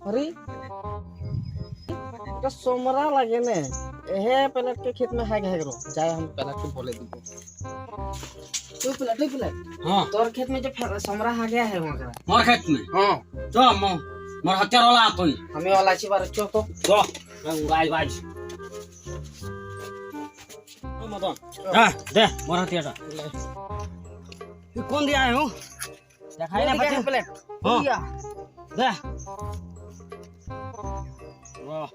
अरे এটা सोमरा लगे ने एहे पहले के खेत में है रो जाए हम पहले के बोले दी तू पहले हां तोर खेत में जो सोमरा आ गया है वहां का मोर खेत में हां तो मोर हत्यार वाला आतोई हमें वाला छी बार चो तो गाय बाज ओ मदन हां दे मोर हत्यार ये कौन दिया है हो दिखाई ना बच्चे पहले हां दे वाह